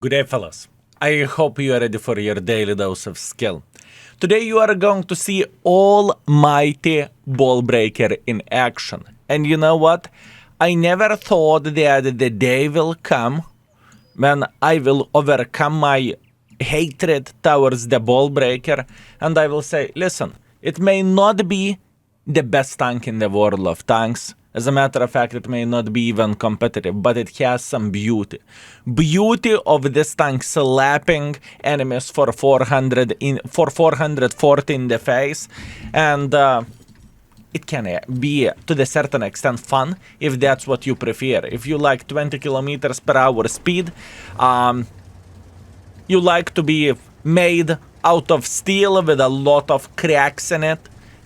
Good day, fellas. I hope you are ready for your daily dose of skill. Today you are going to see almighty ball breaker in action. And you know what? I never thought that the day will come when I will overcome my hatred towards the ball breaker and I will say, listen, it may not be the best tank in the world of tanks. As a matter of fact, it may not be even competitive, but it has some beauty. Beauty of this tank slapping enemies for 440 in the face, and it can be to the certain extent fun if that's what you prefer. If you like 20 kilometers per hour speed, you like to be made out of steel with a lot of cracks in it,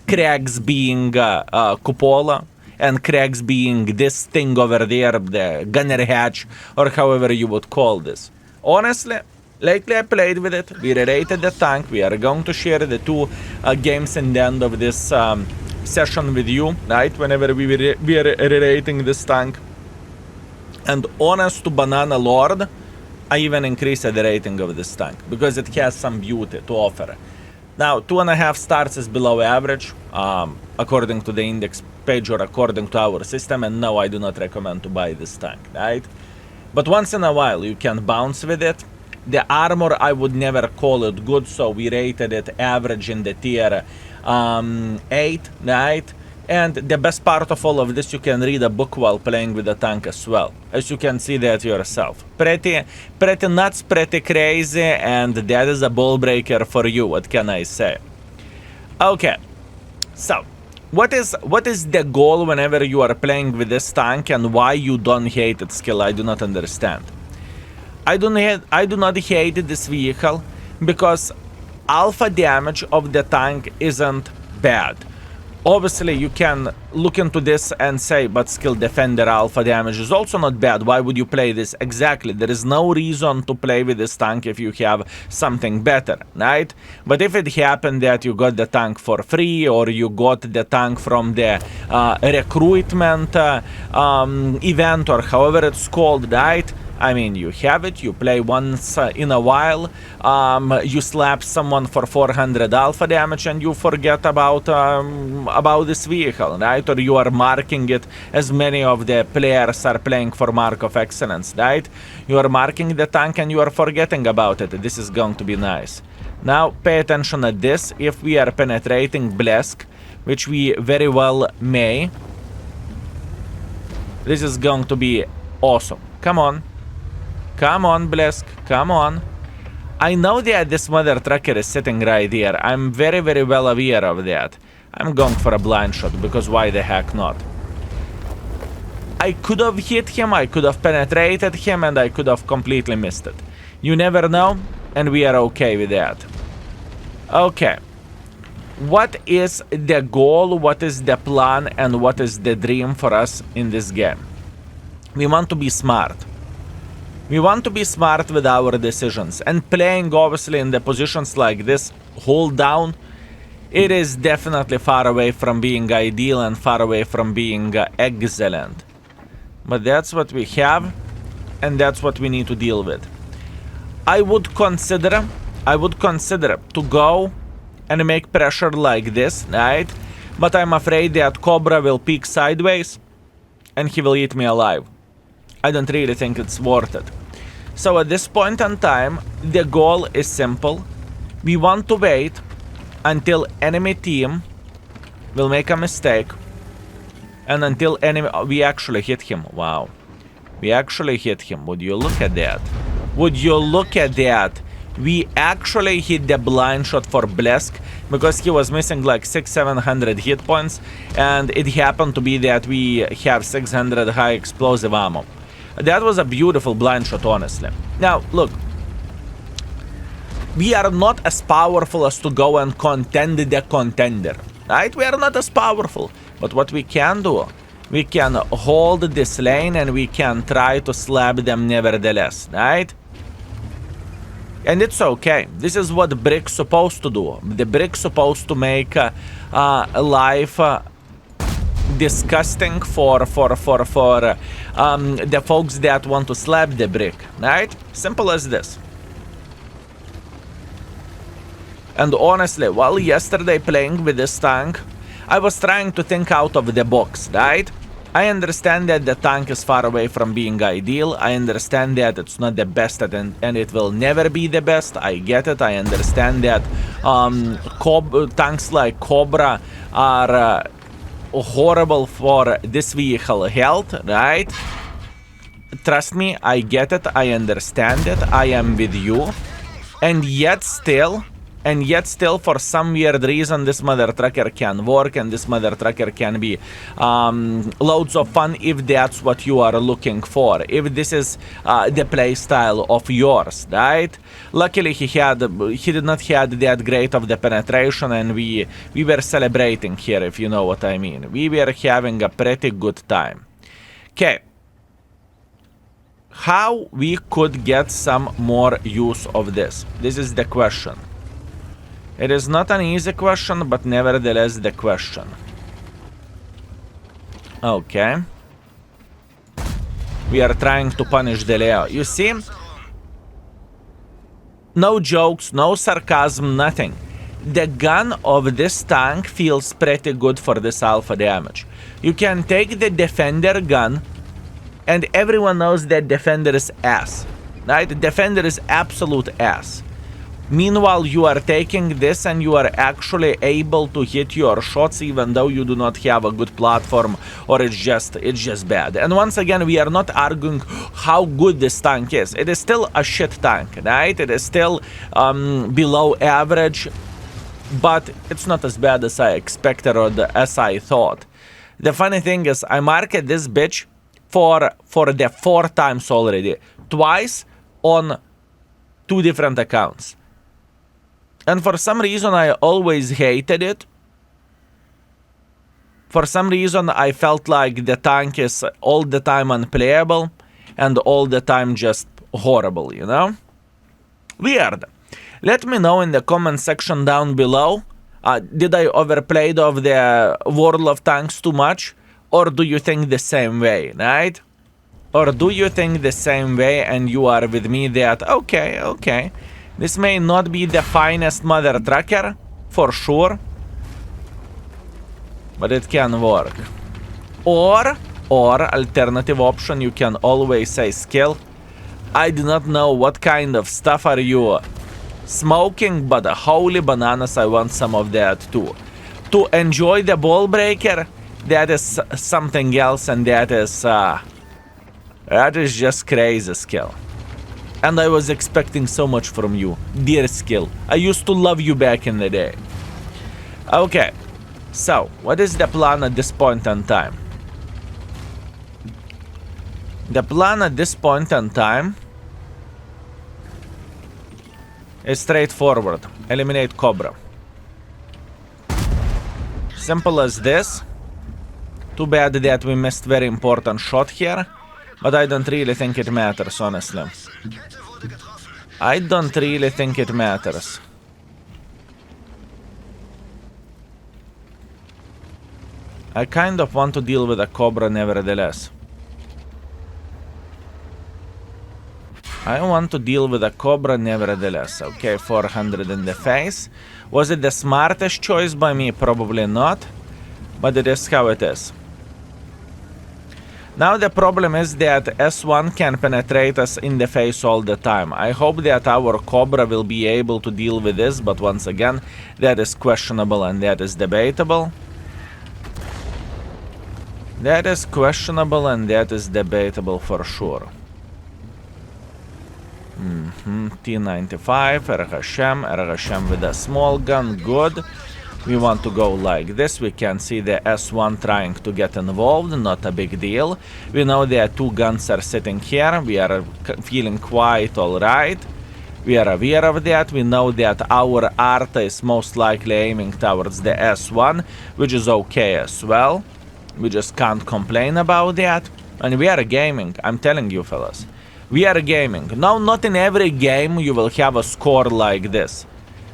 cracks being cupola, and cracks being this thing over there, the gunner hatch, or however you would call this. Honestly, lately I played with it, we rated the tank, we are going to share the two games in the end of this session with you, right, whenever we are rating this tank. And honest to Banana Lord, I even increased the rating of this tank, because it has some beauty to offer. Now, 2.5 stars is below average, according to the index page or according to our system, and no, I do not recommend to buy this tank, right? But once in a while, you can bounce with it. The armor, I would never call it good, so we rated it average in the tier 8, right? And the best part of all of this, you can read a book while playing with the tank as well, as you can see that yourself. Pretty nuts, pretty crazy, and that is a ball breaker for you, what can I say? Okay, so what is the goal whenever you are playing with this tank, and why you don't hate its skill? I do not understand. I do not hate this vehicle because alpha damage of the tank isn't bad. Obviously, you can look into this and say, but skill defender alpha damage is also not bad. Why would you play this? Exactly. There is no reason to play with this tank if you have something better, right? But if it happened that you got the tank for free, or you got the tank from the recruitment event, or however it's called, right? I mean, you have it, you play once in a while, you slap someone for 400 alpha damage and you forget about this vehicle, right? Or you are marking it, as many of the players are playing for Mark of Excellence, right? You are marking the tank and you are forgetting about it. This is going to be nice. Now, pay attention at this. If we are penetrating Blesk, which we very well may, this is going to be awesome. Come on. Come on, Blesk, come on. I know that this mother trucker is sitting right here. I'm very, very well aware of that. I'm going for a blind shot, because why the heck not? I could have hit him, I could have penetrated him, and I could have completely missed it. You never know, and we are okay with that. Okay. What is the goal, what is the plan, and what is the dream for us in this game? We want to be smart. We want to be smart with our decisions, and playing obviously in the positions like this, hold down, it is definitely far away from being ideal and far away from being excellent. But that's what we have, and that's what we need to deal with. I would consider to go and make pressure like this, right? But I'm afraid that Cobra will peek sideways, and he will eat me alive. I don't really think it's worth it. So at this point in time, the goal is simple. We want to wait until enemy team will make a mistake, and until we actually hit him. Wow. We actually hit him. Would you look at that? Would you look at that? We actually hit the blind shot for Blesk, because he was missing like 600-700 hit points, and it happened to be that we have 600 high explosive ammo. That was a beautiful blind shot, honestly. Now, look. We are not as powerful as to go and contend the contender, right? We are not as powerful. But what we can do, we can hold this lane and we can try to slap them nevertheless, right? And it's okay. This is what Brick's supposed to do. The Brick's supposed to make life disgusting for the folks that want to slap the brick, right? Simple as this. And honestly, well, yesterday playing with this tank, I was trying to think out of the box, right? I understand that the tank is far away from being ideal. I understand that it's not the best and it will never be the best. I get it. I understand that tanks like Cobra are horrible for this vehicle health, right? Trust me, I get it. I understand it. I am with you. And yet still, for some weird reason, this mother trucker can work, and this mother trucker can be loads of fun if that's what you are looking for. If this is the play style of yours, right? Luckily, he did not have that great of the penetration, and we were celebrating here, if you know what I mean. We were having a pretty good time. Okay. How we could get some more use of this? This is the question. It is not an easy question, but nevertheless the question. Okay. We are trying to punish the Leo. You see? No jokes, no sarcasm, nothing. The gun of this tank feels pretty good for this alpha damage. You can take the Defender gun, and everyone knows that Defender is ass. Right? Defender is absolute ass. Meanwhile, you are taking this and you are actually able to hit your shots even though you do not have a good platform, or it's just bad. And once again, we are not arguing how good this tank is. It is still a shit tank, right? It is still below average, but it's not as bad as I expected or as I thought. The funny thing is, I marked this bitch for the 4 times already. Twice on 2 different accounts. And for some reason, I always hated it. For some reason, I felt like the tank is all the time unplayable and all the time just horrible, you know? Weird. Let me know in the comment section down below. Did I overplay of the World of Tanks too much? Or do you think the same way, right? Or do you think the same way and you are with me that, okay. This may not be the finest mother trucker, for sure, but it can work. Or alternative option, you can always say skill. I do not know what kind of stuff are you smoking, but holy bananas, I want some of that too. To enjoy the ball breaker, that is something else, and that is just crazy skill. And I was expecting so much from you, dear skill. I used to love you back in the day. Okay, so what is the plan at this point in time? The plan at this point in time is straightforward. Eliminate Cobra. Simple as this. Too bad that we missed very important shot here. But I don't really think it matters, honestly. I don't really think it matters. I kind of want to deal with a Cobra nevertheless. Okay, 400 in the face. Was it the smartest choice by me? Probably not. But it is how it is. Now the problem is that S1 can penetrate us in the face all the time. I hope that our Cobra will be able to deal with this, but once again, that is questionable and that is debatable. That is questionable and that is debatable for sure. T95, RHM with a small gun, good. We want to go like this. We can see the S1 trying to get involved, not a big deal. We know that 2 guns are sitting here. We are feeling quite alright. We are aware of that. We know that our Arta is most likely aiming towards the S1, which is okay as well. We just can't complain about that. And we are gaming, I'm telling you fellas. We are gaming. No, not in every game you will have a score like this.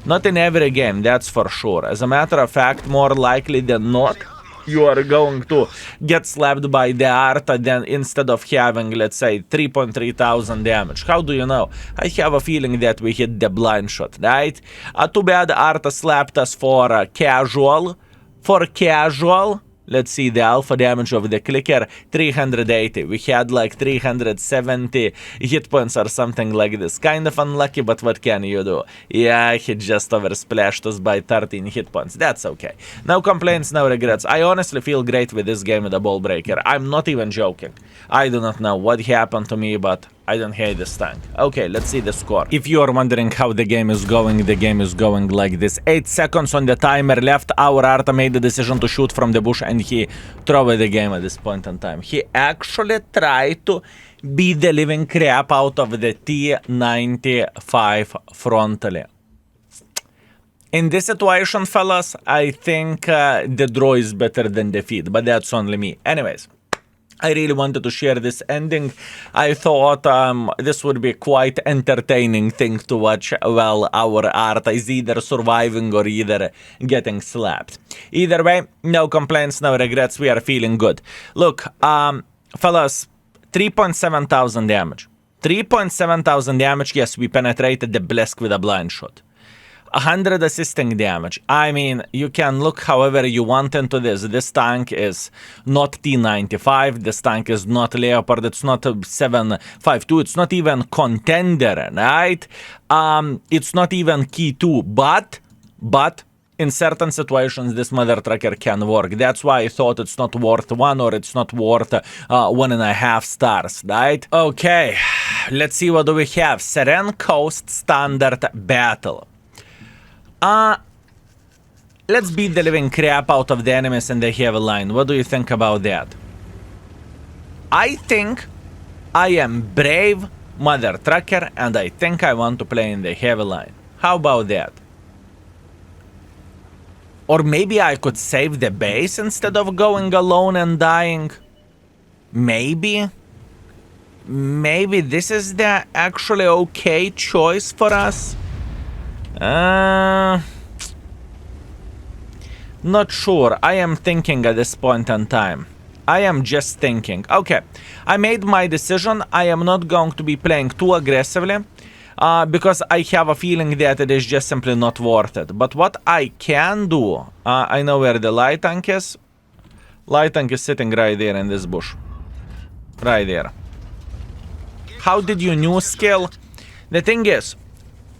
Not in every game, that's for sure. As a matter of fact, more likely than not, you are going to get slapped by the Arta, then instead of having, let's say, 3.3 thousand damage. How do you know? I have a feeling that we hit the blind shot, right? Too bad Arta slapped us for casual. For casual, let's see the alpha damage of the clicker, 380. We had like 370 hit points or something like this. Kind of unlucky, but what can you do? Yeah, he just oversplashed us by 13 hit points. That's okay. No complaints, no regrets. I honestly feel great with this game with the ball breaker. I'm not even joking. I do not know what happened to me, but I don't hate this tank. Okay, let's see the score. If you are wondering how the game is going like this. 8 seconds on the timer left. Our Arta made the decision to shoot from the bush and he threw the game at this point in time. He actually tried to beat the living crap out of the T-95 frontally. In this situation, fellas, I think the draw is better than defeat, but that's only me. Anyways. I really wanted to share this ending. I thought this would be quite entertaining thing to watch while our Arta is either surviving or either getting slapped. Either way, no complaints, no regrets, we are feeling good. Look, fellas, 3.7 thousand damage. 3.7 thousand damage, yes, we penetrated the Blesk with a blind shot. 100 assisting damage. I mean, you can look however you want into this. This tank is not T95. This tank is not Leopard. It's not 7.52. It's not even Contender, right? It's not even Key 2. But in certain situations, this mother trucker can work. That's why I thought it's not worth 1 or it's not worth 1.5 stars, right? Okay, let's see what do we have. Serene Coast Standard Battle. Let's beat the living crap out of the enemies in the heavy line. What do you think about that? I think I am brave mother trucker and I think I want to play in the heavy line. How about that? Or maybe I could save the base instead of going alone and dying. Maybe this is the actually okay choice for us. Not sure. I am thinking at this point in time. I am just thinking. Okay, I made my decision. I am not going to be playing too aggressively because I have a feeling that it is just simply not worth it. But what I can do, I know where the light tank is. Light tank is sitting right there in this bush. Right there. How did you new skill? The thing is,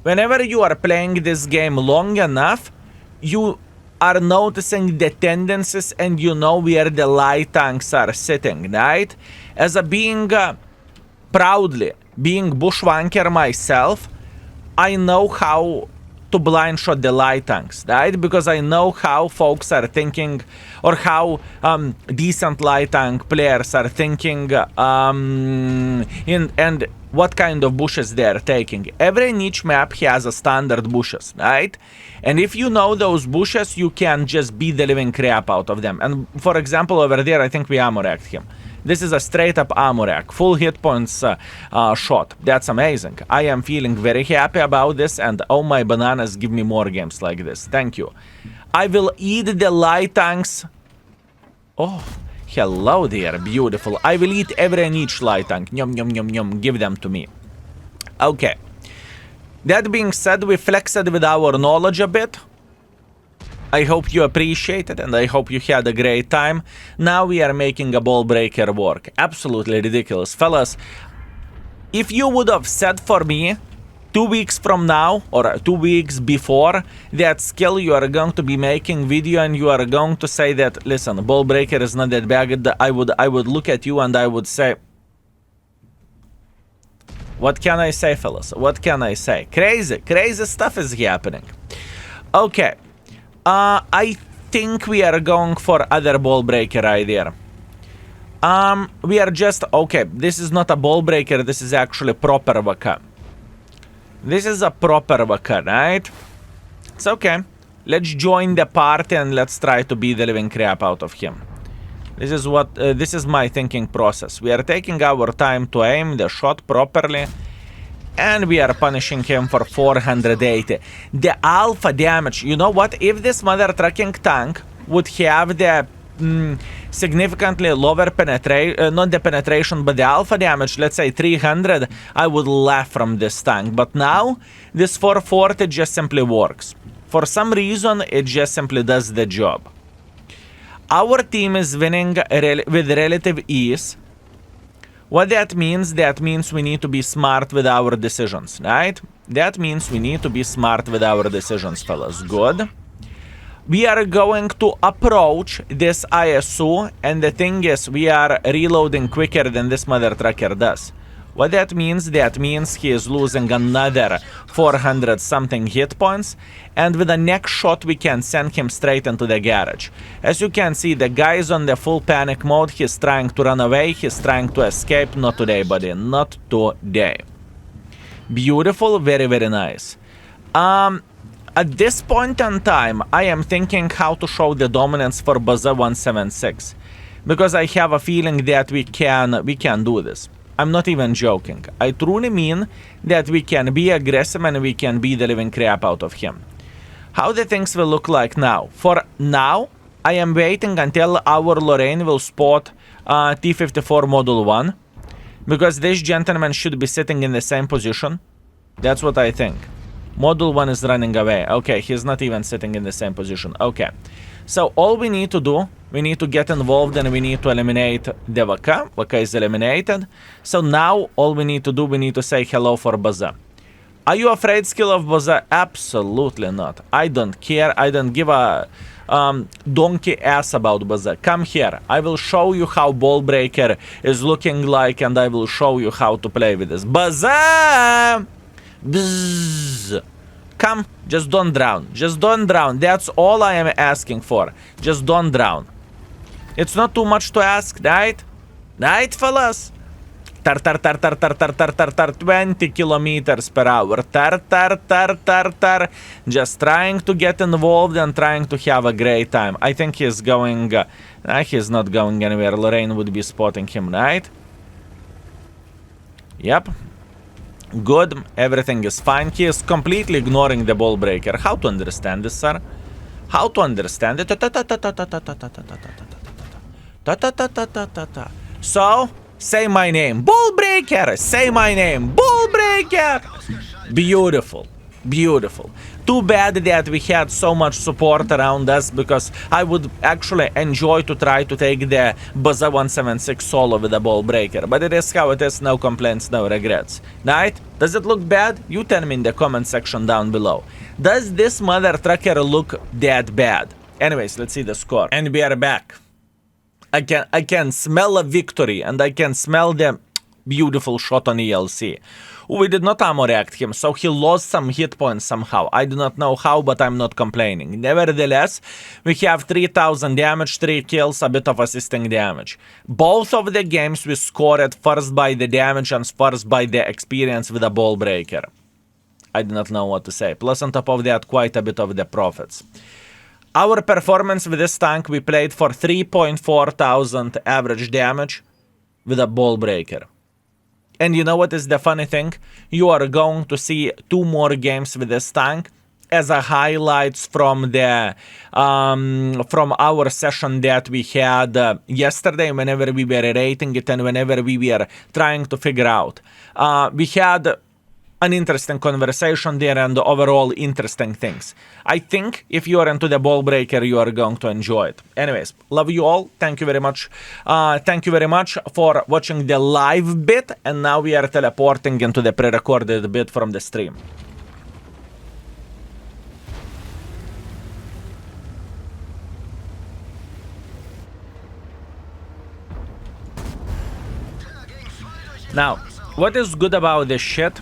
whenever you are playing this game long enough, you are noticing the tendencies and you know where the light tanks are sitting, right? As a being proudly being bushwanker myself, I know how to blind shot the light tanks, right? Because I know how folks are thinking or how decent light tank players are thinking and what kind of bushes they are taking. Every niche map has a standard bushes, right? And if you know those bushes, you can just beat the living crap out of them. And for example, over there, I think we ammo racked him. This is a straight up ammo rack, full hit points shot. That's amazing. I am feeling very happy about this, and oh my bananas, give me more games like this. Thank you. I will eat the light tanks. Oh, hello there, beautiful. I will eat every niche light tank. Yum, yum, yum, yum. Give them to me. Okay. That being said, we flexed with our knowledge a bit. I hope you appreciate it and I hope you had a great time. Now we are making a ball breaker work. Absolutely ridiculous. Fellas, if you would have said for me 2 weeks from now or 2 weeks before that skill you are going to be making video and you are going to say that, listen, ball breaker is not that bad, I would look at you and I would say, what can I say, fellas? What can I say? Crazy stuff is happening. Okay. I think we are going for other ball breaker idea. We are just, okay, this is not a ball breaker, this is actually proper waka. This is a proper waka, right? It's okay. Let's join the party and let's try to beat the living crap out of him. This is what, this is my thinking process. We are taking our time to aim the shot properly. And we are punishing him for 480. The alpha damage, you know what? If this mother trucking tank would have the significantly lower penetration, not the penetration, but the alpha damage, let's say 300, I would laugh from this tank. But now, this 440 just simply works. For some reason, it just simply does the job. Our team is winning with relative ease. What that means we need to be smart with our decisions, right? That means we need to be smart with our decisions, fellas. Good. We are going to approach this ISU, and the thing is, we are reloading quicker than this mother trucker does. What that means he is losing another 400 something hit points, and with the next shot we can send him straight into the garage. As you can see, the guy is on the full panic mode. He's trying to run away, he's trying to escape. Not today, buddy, not today. Beautiful, very, very nice. At this point in time, I am thinking how to show the dominance for Baza 176, because I have a feeling that we can do this. I'm not even joking. I truly mean that we can be aggressive and we can beat the living crap out of him. How the things will look like now? For now, I am waiting until our Lorraine will spot T-54 Model 1, because this gentleman should be sitting in the same position. That's what I think. Model 1 is running away. Okay, he's not even sitting in the same position. Okay. So all we need to do, we need to get involved and we need to eliminate the Vaka. Vaka is eliminated. So now all we need to do, we need to say hello for Baza. Are you afraid, skill of Baza? Absolutely not. I don't care. I don't give a donkey ass about Baza. Come here. I will show you how Ball Breaker is looking like, and I will show you how to play with this. Baza! Bzzz. Come, just don't drown. Just don't drown. That's all I am asking for. Just don't drown. It's not too much to ask, right? Right, fellas? Tar tar tar tar tar tar tar tar tar 20 kilometers per hour. Tar tar tar tar tar. Just trying to get involved and trying to have a great time. I think he's going... he's not going anywhere. Lorraine would be spotting him, right? Yep. Good, everything is fine. He is completely ignoring the ball breaker. How to understand this, sir? How to understand it? So, say my name. Ball breaker! Say my name. Ball breaker! Beautiful. Beautiful. Too bad that we had so much support around us, because I would actually enjoy to try to take the Baza 176 solo with the ball breaker. But it is how it is, no complaints, no regrets. Right? Does it look bad? You tell me in the comment section down below. Does this mother trucker look that bad? Anyways, let's see the score. And we are back. I can smell a victory, and I can smell the beautiful shot on ELC. We did not ammo react him, so he lost some hit points somehow. I do not know how, but I'm not complaining. Nevertheless, we have 3000 damage, 3 kills, a bit of assisting damage. Both of the games we scored first by the damage and first by the experience with a ball breaker. I do not know what to say. Plus on top of that, quite a bit of the profits. Our performance with this tank, we played for 3,400 average damage with a ball breaker. And you know what is the funny thing? You are going to see 2 more games with this tank as a highlights from the from our session that we had yesterday, whenever we were rating it and whenever we were trying to figure out. We had an interesting conversation there and overall interesting things. I think if you are into the ball breaker, you are going to enjoy it. Anyways, love you all. Thank you very much. Thank you very much for watching the live bit. And now we are teleporting into the pre-recorded bit from the stream. Now, what is good about this shit?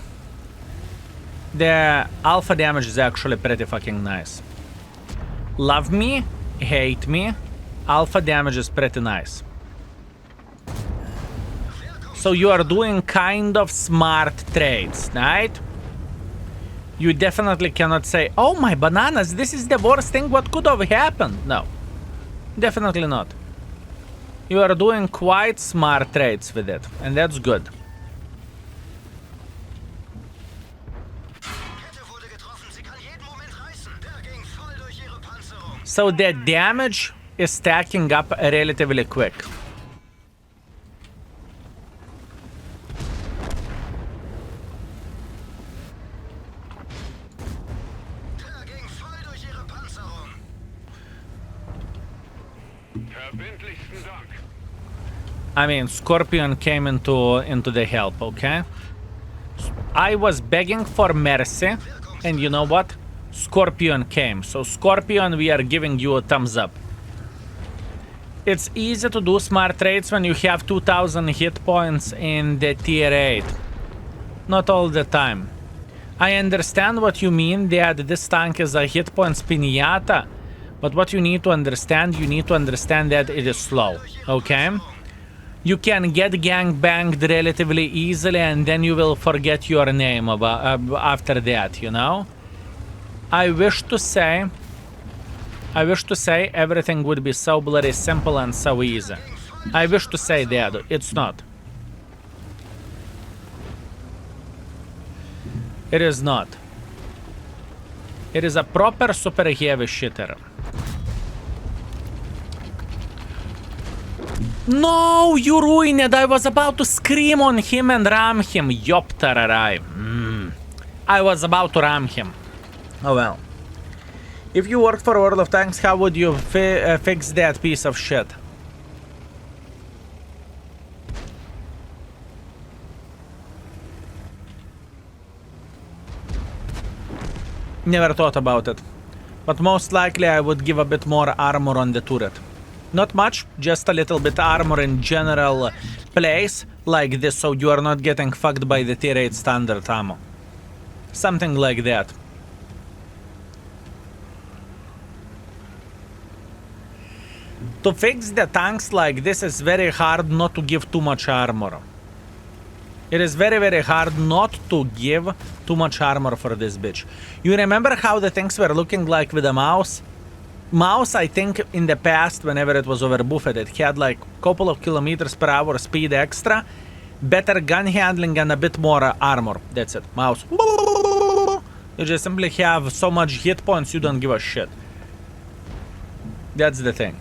The alpha damage is actually pretty fucking nice. Love me, hate me, alpha damage is pretty nice. So you are doing kind of smart trades, right? You definitely cannot say, oh my bananas, this is the worst thing what could have happened. No, definitely not. You are doing quite smart trades with it, and that's good. So the damage is stacking up relatively quick. I mean, Scorpion came into the help, okay? I was begging for mercy, and you know what? Scorpion came. So Scorpion, we are giving you a thumbs up. It's easy to do smart trades when you have 2000 hit points in the tier 8. Not all the time. I understand what you mean that this tank is a hit points pinata, but what you need to understand that it is slow, okay? You can get gangbanged relatively easily and then you will forget your name after that, you know? I wish to say everything would be so bloody simple and so easy. I wish to say that. It's not. It is not. It is a proper super heavy shitter. No, you ruined it. I was about to scream on him and ram him. Yoptararai. I was about to ram him. Oh well. If you worked for World of Tanks, how would you fix that piece of shit? Never thought about it. But most likely I would give a bit more armor on the turret. Not much, just a little bit armor in general place like this, so you are not getting fucked by the tier 8 standard ammo. Something like that. To fix the tanks like this is very hard not to give too much armor. It is very, very hard not to give too much armor for this bitch. You remember how the things were looking like with the mouse? Mouse, I think, in the past, whenever it was overbuffed, it had like a couple of kilometers per hour speed extra, better gun handling, and a bit more armor. That's it. Mouse. You just simply have so much hit points, you don't give a shit. That's the thing.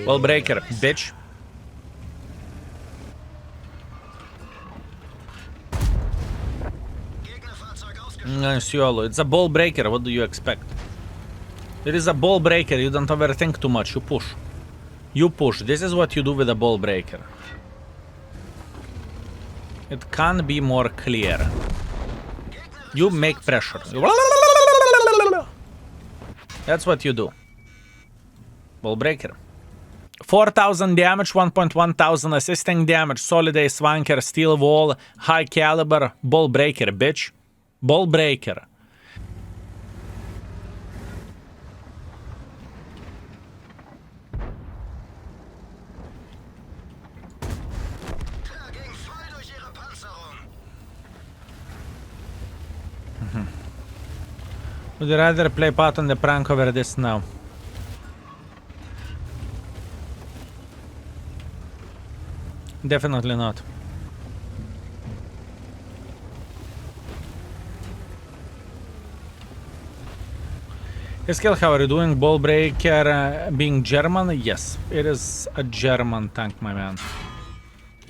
Wall breaker, bitch. It's a ball breaker, what do you expect? It is a ball breaker, you don't overthink too much, you push. You push, this is what you do with a ball breaker. It can't be more clear. You make pressure. That's what you do. Ball breaker. 4000 damage, 1.1 thousand assisting damage, solid ace swanker, steel wall, high caliber, ball breaker, bitch. Ball breaker. Would you rather play pot on the prank over this now? Definitely not. Skill, how are you doing? Ball breaker being German? Yes, it is a German tank, my man.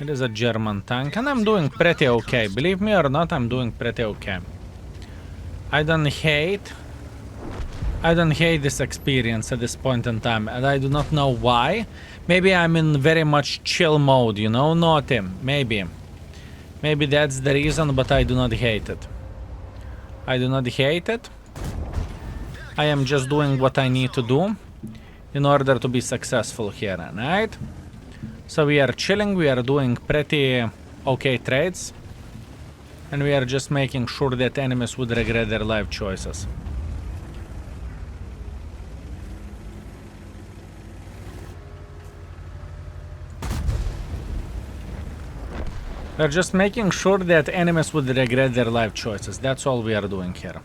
It is a German tank, and I'm doing pretty okay. Believe me or not, I'm doing pretty okay. I don't hate this experience at this point in time, and I do not know why. Maybe I'm in very much chill mode, you know, naughty. Maybe that's the reason, but I do not hate it. I do not hate it. I am just doing what I need to do in order to be successful here, right? So we are chilling, we are doing pretty okay trades, and we are just making sure that enemies would regret their life choices. We're just making sure that enemies would regret their life choices. That's all we are doing here.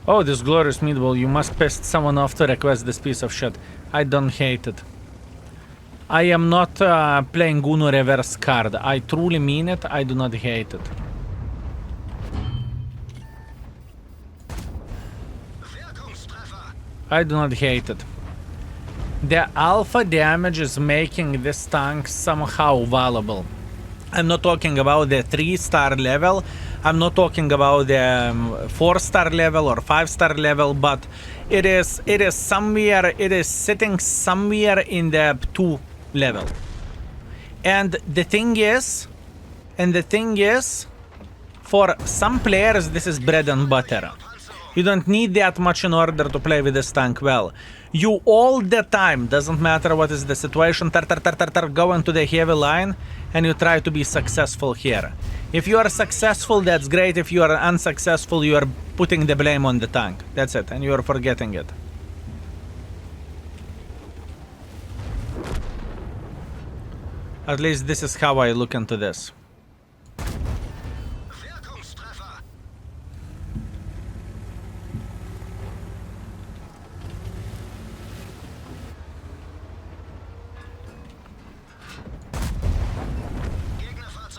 Oh, this glorious meatball. You must piss someone off to request this piece of shit. I don't hate it. I am not playing Uno reverse card. I truly mean it. I do not hate it. I do not hate it. The alpha damage is making this tank somehow valuable. I'm not talking about the 3-star level. I'm not talking about the 4-star level or 5-star level, but it is somewhere, it is sitting somewhere in the 2 level. And the thing is, for some players, this is bread and butter. You don't need that much in order to play with this tank well. You all the time, doesn't matter what is the situation, go into the heavy line and you try to be successful here. If you are successful, that's great. If you are unsuccessful, you are putting the blame on the tank. That's it, and you are forgetting it. At least this is how I look into this.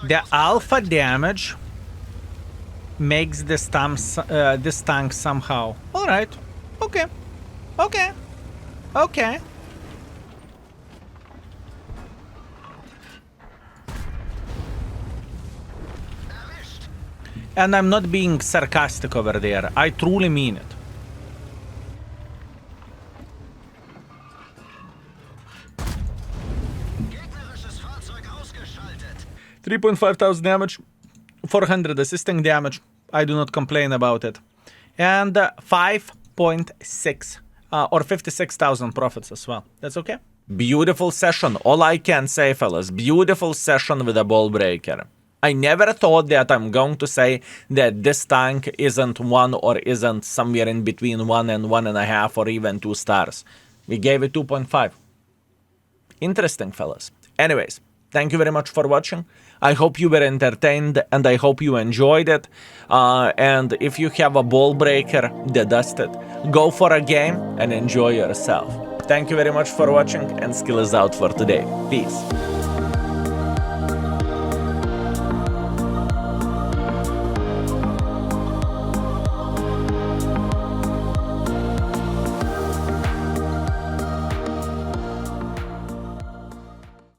The alpha damage makes this tank somehow. All right. Okay. Okay. Okay. And I'm not being sarcastic over there. I truly mean it. 3,500 damage, 400 assisting damage. I do not complain about it. And 5.6 or 56,000 profits as well. That's okay. Beautiful session. All I can say, fellas, beautiful session with a ball breaker. I never thought that I'm going to say that this tank isn't 1 or isn't somewhere in between 1 and 1.5 or even 2 stars. We gave it 2.5. Interesting, fellas. Anyways, thank you very much for watching. I hope you were entertained and I hope you enjoyed it. And if you have a ball breaker that does it, go for a game and enjoy yourself. Thank you very much for watching, and Skill is out for today. Peace.